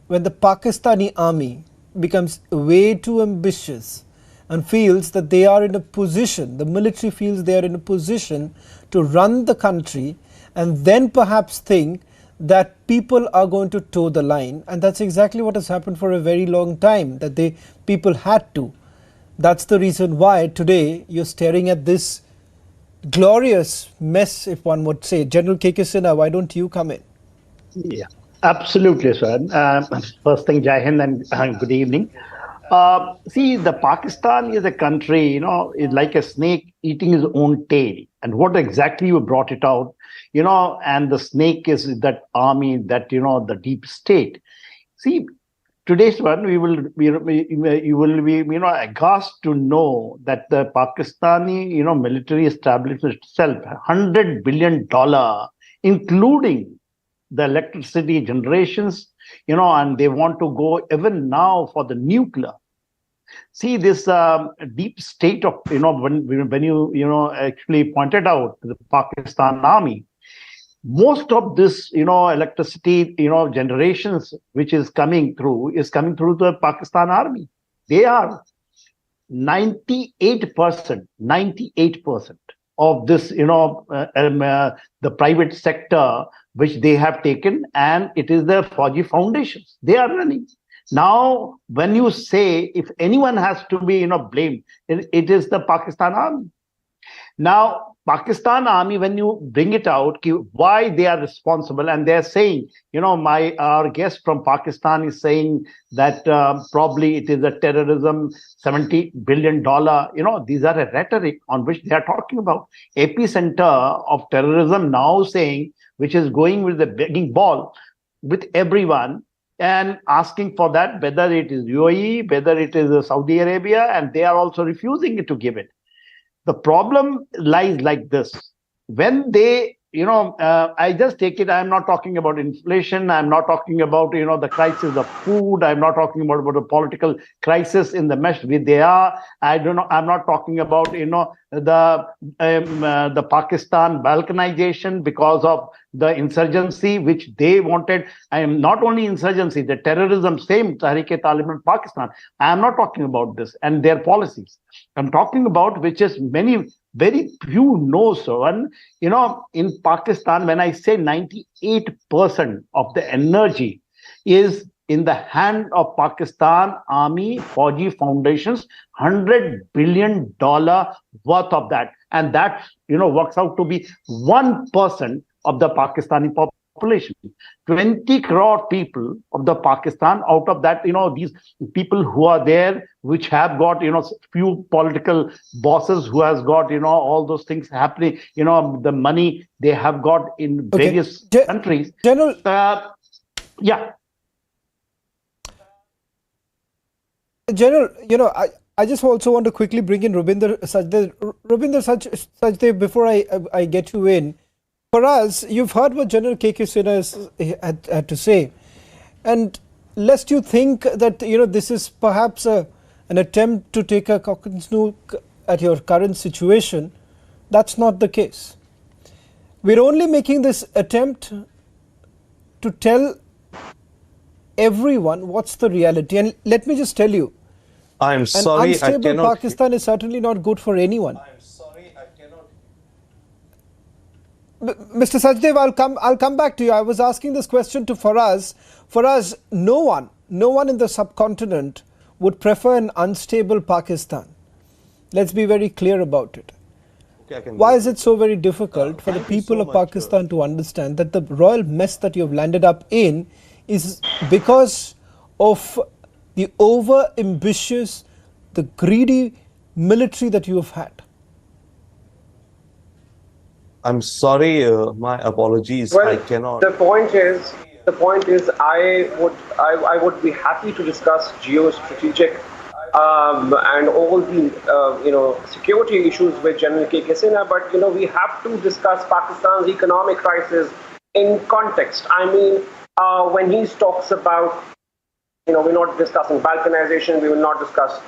Speaker 13: when the Pakistani army becomes way too ambitious and feels that they are in a position, the military feels they are in a position to run the country, and then perhaps think that people are going to toe the line. And that's exactly what has happened for a very long time, that people had to. That's the reason why today you're staring at this glorious mess, if one would say. General KK Sinha, why don't you come in?
Speaker 3: Yeah, absolutely, sir. First thing, Jai Hind and good evening. See, the Pakistan is a country, is like a snake eating his own tail. And what exactly you brought it out, and the snake is that army, that, the deep state. See, today's one, you will be, aghast to know that the Pakistani, military establishment itself, $100 billion, including the electricity generations, and they want to go even now for the nuclear. See, this deep state of, when you actually pointed out the Pakistan army, most of this, electricity, generations, which is coming through the Pakistan army. They are 98% of this, the private sector, which they have taken, and it is the Fauji foundations. They are running. Now, when you say if anyone has to be, blamed, it is the Pakistan army. Now, Pakistan army, when you bring it out, why they are responsible, and they're saying, our guest from Pakistan is saying that probably it is a terrorism, $70 billion, these are a rhetoric on which they are talking about. Epicenter of terrorism now saying, which is going with the begging ball with everyone and asking for that, whether it is UAE, whether it is Saudi Arabia, and they are also refusing to give it. The problem lies like this. When they, I just take it, I'm not talking about inflation. I'm not talking about, the crisis of food. I'm not talking about a political crisis in the mesh where they are. I'm not talking about, the Pakistan balkanization because of the insurgency, which they wanted. I am not only insurgency, the terrorism, same Tehreek-e-Taliban Pakistan. I am not talking about this and their policies. I'm talking about which is very few know. So, and in Pakistan, when I say 98% of the energy is in the hand of Pakistan Army Fauji Foundations, $100 billion worth of that. And that, works out to be 1% of the Pakistani population. 20 crore people of the Pakistan, out of that, these people who are there, which have got, few political bosses who has got, all those things happening, the money they have got in various countries.
Speaker 13: General,
Speaker 3: yeah.
Speaker 13: General, I just also want to quickly bring in Rubinder Sachdev. Rubinder Sachdev, before I get you in, for us, you've heard what General K.K. Sinha had to say. And lest you think that, this is perhaps an attempt to take a cock and snook at your current situation, that's not the case. We're only making this attempt to tell everyone what's the reality. And let me just tell you,
Speaker 16: I'm sorry,
Speaker 13: an unstable Pakistan is certainly not good for anyone.
Speaker 16: I'm sorry, I cannot.
Speaker 13: Mr. Sachdev, I'll come back to you. I was asking this question to Faraz. Faraz, no one in the subcontinent would prefer an unstable Pakistan. Let's be very clear about it.
Speaker 16: Okay,
Speaker 13: why is it so very difficult for the people of Pakistan to understand that the royal mess that you've landed up in is because of the over-ambitious, the greedy military that you have had?
Speaker 16: I'm sorry, my apologies.
Speaker 15: Well,
Speaker 16: I cannot.
Speaker 15: The point is, I would be happy to discuss geostrategic and all the security issues with General K.K. Sinha, but we have to discuss Pakistan's economic crisis in context. I mean, when he talks about, we're not discussing balkanization, we will not discuss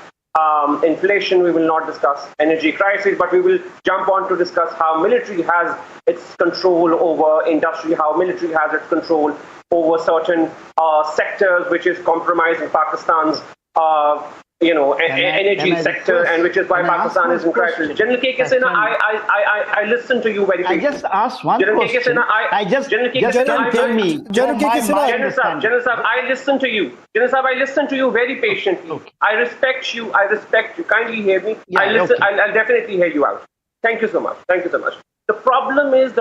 Speaker 15: inflation, we will not discuss energy crisis, but we will jump on to discuss how military has its control over industry, how military has its control over certain sectors, which is compromising Pakistan's energy sector, and which is why Pakistan is in crisis. General K.K. Sinha, I listen to you very patiently.
Speaker 3: I just asked one
Speaker 15: General
Speaker 3: question.
Speaker 15: General K.K. Sinha,
Speaker 3: tell me.
Speaker 15: General Sahab, I listen to you. General Sahab, I listen to you very patiently. Okay. I respect you. Kindly hear me.
Speaker 3: Yeah,
Speaker 15: I'll definitely hear you out. Thank you so much. The problem is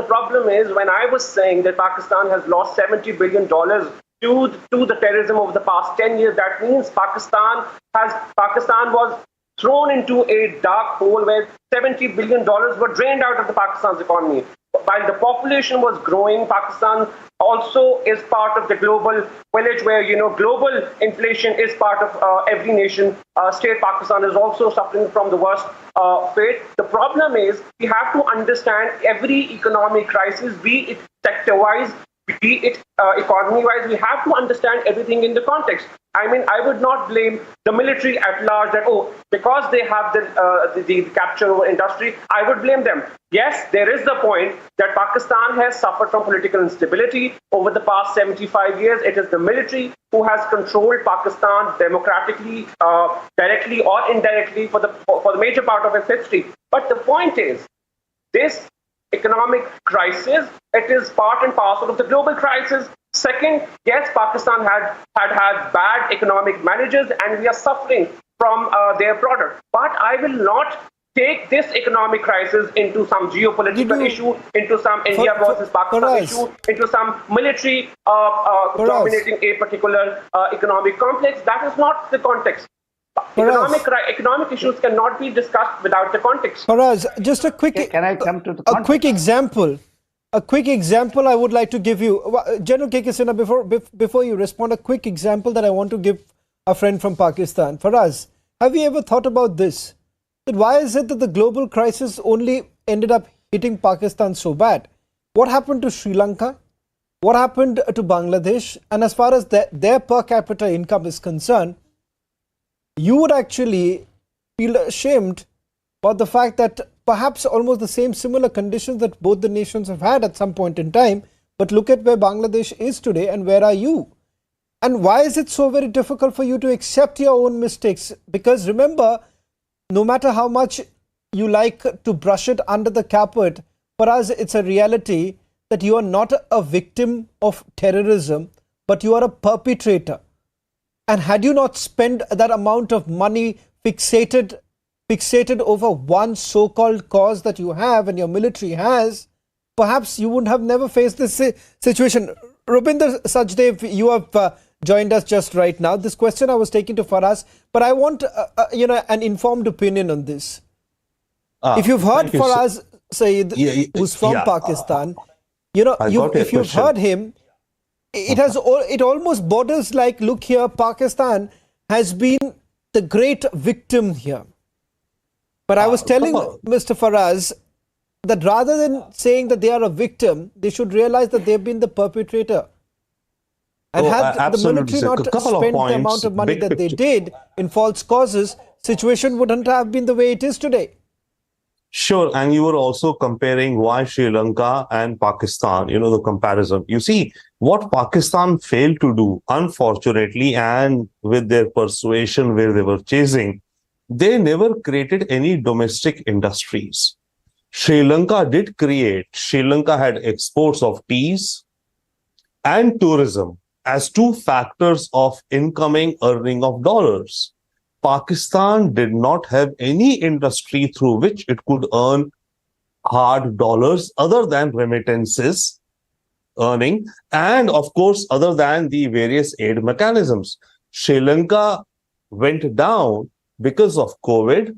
Speaker 15: when I was saying that Pakistan has lost $70 billion to the terrorism over the past 10 years, that means Pakistan was thrown into a dark hole where $70 billion were drained out of the Pakistan's economy. While the population was growing, Pakistan also is part of the global village where, global inflation is part of every nation state. Pakistan is also suffering from the worst fate. The problem is we have to understand every economic crisis, be it sector-wise, be it economy-wise, we have to understand everything in the context. I mean, I would not blame the military at large that, because they have the capture over industry, I would blame them. Yes, there is the point that Pakistan has suffered from political instability over the past 75 years. It is the military who has controlled Pakistan democratically, directly or indirectly for the major part of its history. But the point is, this economic crisis, it is part and parcel of the global crisis. Second, yes, Pakistan had bad economic managers and we are suffering from their product. But I will not take this economic crisis into some geopolitical issue, into some India versus Pakistan issue, into some military dominating a particular economic complex. That is not the context. Economic issues cannot be discussed without the context.
Speaker 13: Faraz, just a quick quick example I would like to give you. General K.K. Sinha, before you respond, a quick example that I want to give a friend from Pakistan. Faraz, have you ever thought about this? That why is it that the global crisis only ended up hitting Pakistan so bad? What happened to Sri Lanka? What happened to Bangladesh? And as far as their per capita income is concerned, you would actually feel ashamed about the fact that perhaps almost the similar conditions that both the nations have had at some point in time, but look at where Bangladesh is today and where are you? And why is it so very difficult for you to accept your own mistakes? Because remember, no matter how much you like to brush it under the carpet, for us it's a reality that you are not a victim of terrorism, but you are a perpetrator. And had you not spent that amount of money fixated over one so-called cause that you have and your military has, perhaps you would have never faced this situation. Rupinder Sachdev, you have joined us just right now. This question I was taking to Faraz, but I want an informed opinion on this. If you've heard Faraz Saeed, who's from Pakistan, if you've heard him, it almost borders like, look here, Pakistan has been the great victim here. But I was telling Mr. Faraz that rather than saying that they are a victim, they should realize that they've been the perpetrator. And had the military not spent the amount of money that they did in false causes, situation wouldn't have been the way it is today.
Speaker 16: Sure, and you were also comparing why Sri Lanka and Pakistan, the comparison. You see, what Pakistan failed to do, unfortunately, and with their persuasion where they were chasing, they never created any domestic industries. Sri Lanka did create. Sri Lanka had exports of teas and tourism as two factors of incoming earning of dollars. Pakistan did not have any industry through which it could earn hard dollars other than remittances earning, and of course, other than the various aid mechanisms. Sri Lanka went down because of COVID.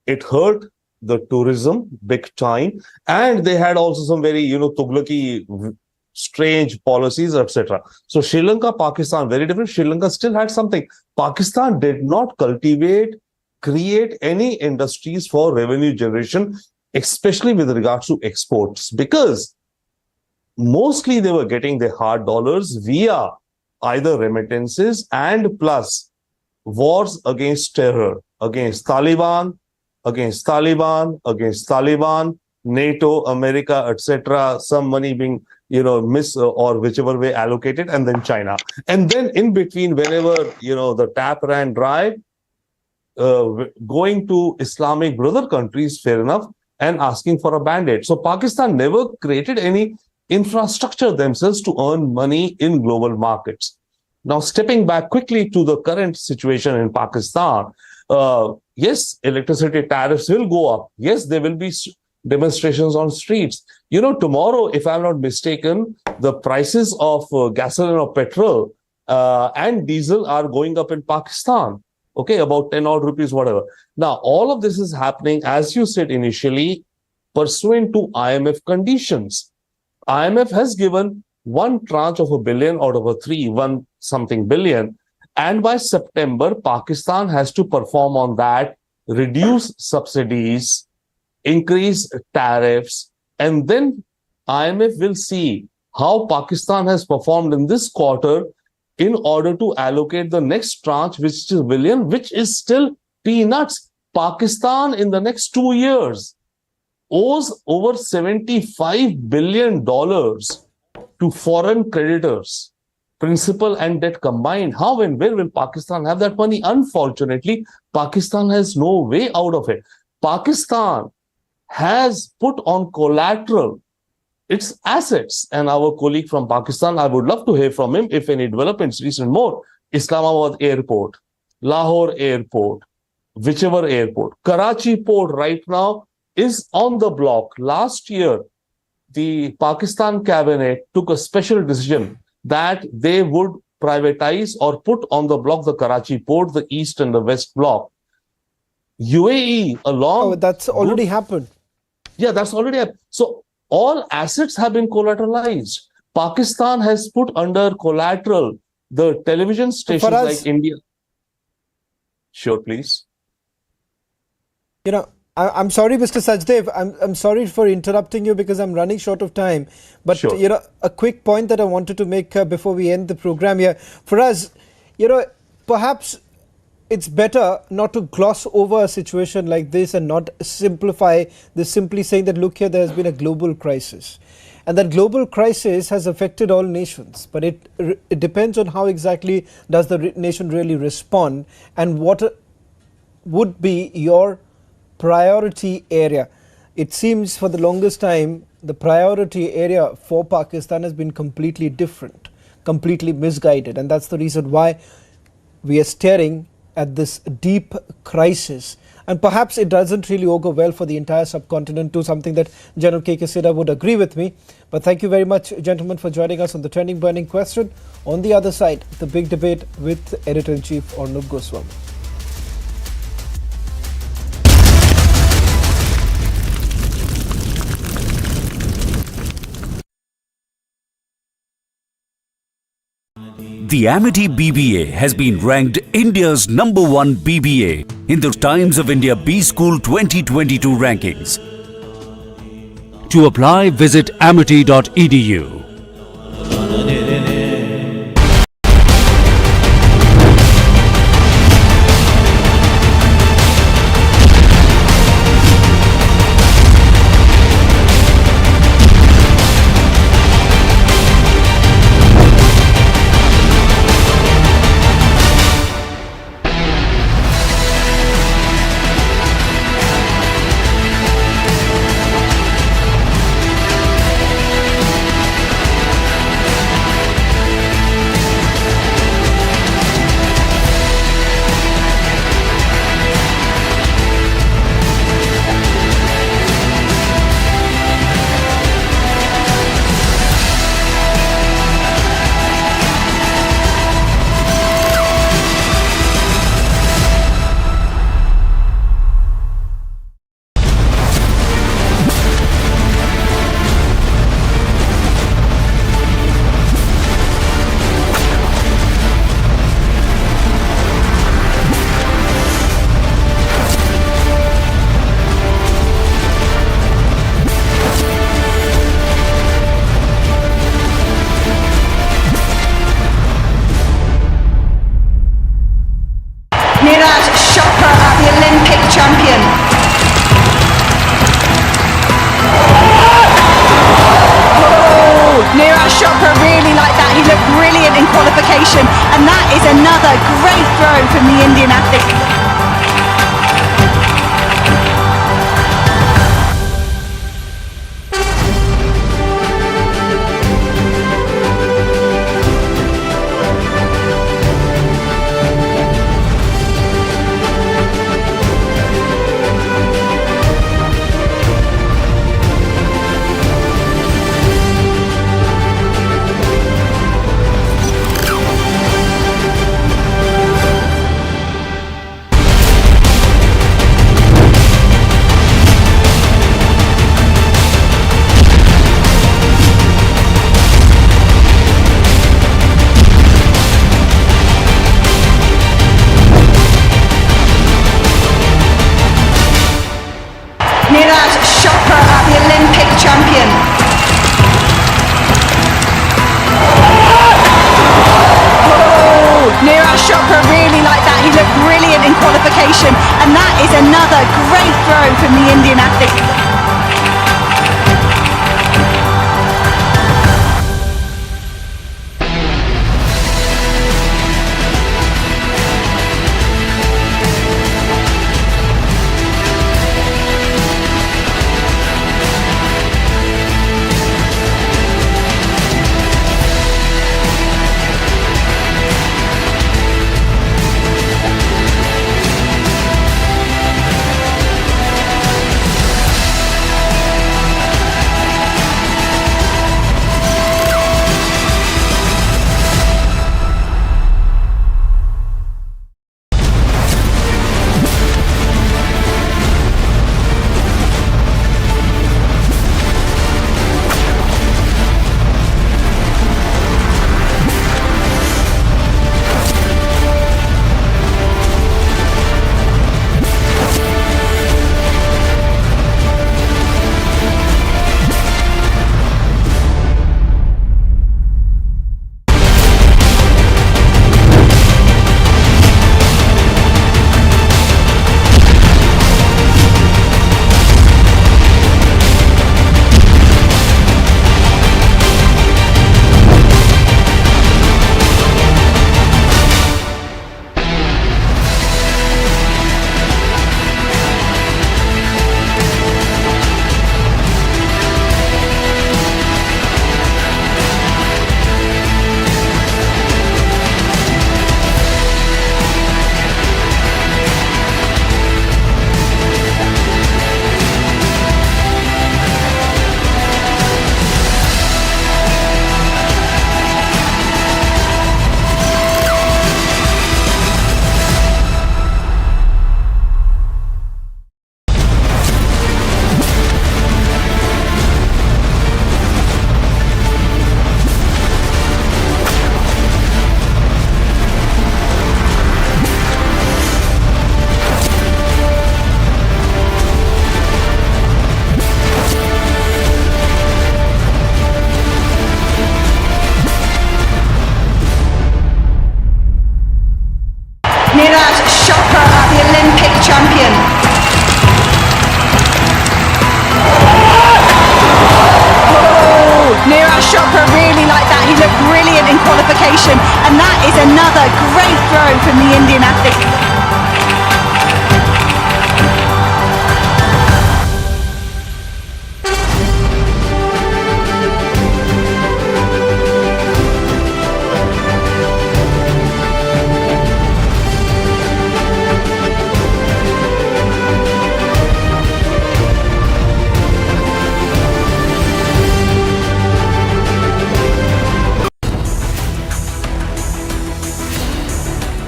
Speaker 16: It hurt the tourism big time, and they had also some very, Tughlaki, strange policies, etc. So Sri Lanka, Pakistan, very different. Sri Lanka still had something. Pakistan did not create any industries for revenue generation, especially with regards to exports, because mostly they were getting their hard dollars via either remittances and plus wars against terror, against Taliban, NATO, America, etc. Some money being or whichever way allocated, and then China. And then in between, whenever, the tap ran dry, going to Islamic brother countries, fair enough, and asking for a band-aid. So Pakistan never created any infrastructure themselves to earn money in global markets. Now, stepping back quickly to the current situation in Pakistan, yes, electricity tariffs will go up. Yes, there will be demonstrations on streets. Tomorrow, if I'm not mistaken, the prices of gasoline or petrol and diesel are going up in Pakistan. Okay, about 10 odd rupees, whatever. Now, all of this is happening, as you said initially, pursuant to IMF conditions. IMF has given one tranche of $1 billion out of a 1 something billion. And by September, Pakistan has to perform on that, reduce subsidies, increase tariffs, and then IMF will see how Pakistan has performed in this quarter in order to allocate the next tranche, which is $1 billion, which is still peanuts. Pakistan in the next 2 years owes over $75 billion to foreign creditors, principal and debt combined. How and where will Pakistan have that money? Unfortunately, Pakistan has no way out of it. Pakistan has put on collateral its assets, and our colleague from Pakistan, I would love to hear from him if any developments recent more. Islamabad Airport, Lahore Airport, whichever airport. Karachi Port right now is on the block. Last year, the Pakistan cabinet took a special decision that they would privatize or put on the block the Karachi Port, the east and the west block. UAE along...
Speaker 13: Oh, that's already happened.
Speaker 16: Yeah, that's already happened. So all assets have been collateralized. Pakistan has put under collateral the television stations like India. Sure, please.
Speaker 13: I'm sorry, Mr. Sachdev. I'm sorry for interrupting you because I'm running short of time. But,
Speaker 16: sure.
Speaker 13: A quick point that I wanted to make before we end the program here. For us, perhaps it's better not to gloss over a situation like this and not simplify this, simply saying that, look here, there has been a global crisis. And that global crisis has affected all nations. But it depends on how exactly does the nation really respond and what would be your priority area. It seems for the longest time, the priority area for Pakistan has been completely different, completely misguided. And that's the reason why we are staring at this deep crisis. And perhaps it doesn't really augur well for the entire subcontinent, to something that General K.K. Sidha would agree with me. But thank you very much, gentlemen, for joining us on the Trending Burning Question. On the other side, the big debate with Editor-in-Chief Arnab Goswami.
Speaker 11: The Amity BBA has been ranked India's #1 BBA in the Times of India B School 2022 rankings. To apply, visit amity.edu.
Speaker 12: Neeraj Chopra, the Olympic champion. Neeraj Chopra really like that. He looked brilliant in qualification, and that is another great throw from the Indian athlete. Neeraj Chopra, the Olympic champion. Neeraj Chopra really like that. He looked brilliant in qualification, and that is another great throw from the Indian athlete. champion. Neeraj Chopra really like that. He looked brilliant in qualification, and that is another great throw from the Indian athlete.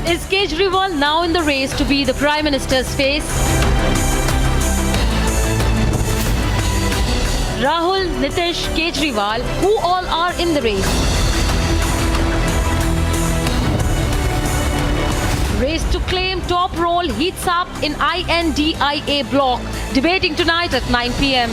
Speaker 14: Is Kejriwal now in the race to be the Prime Minister's face? Rahul, Nitish, Kejriwal, who all are in the race? Race to claim top role heats up in INDIA block, debating tonight at 9 p.m.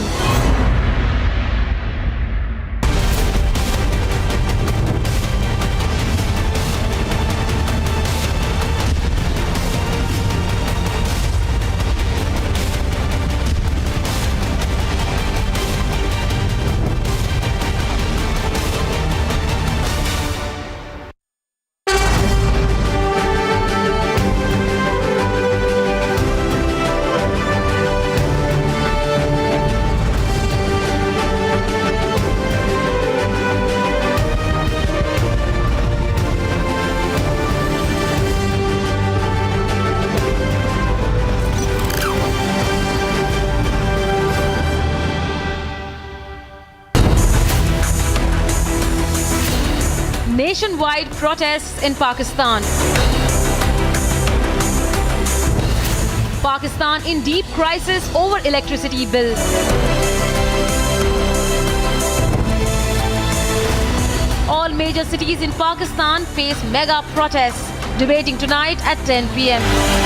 Speaker 14: Nationwide protests in Pakistan. Pakistan in deep crisis over electricity bill. All major cities in Pakistan face mega protests, debating tonight at 10 p.m.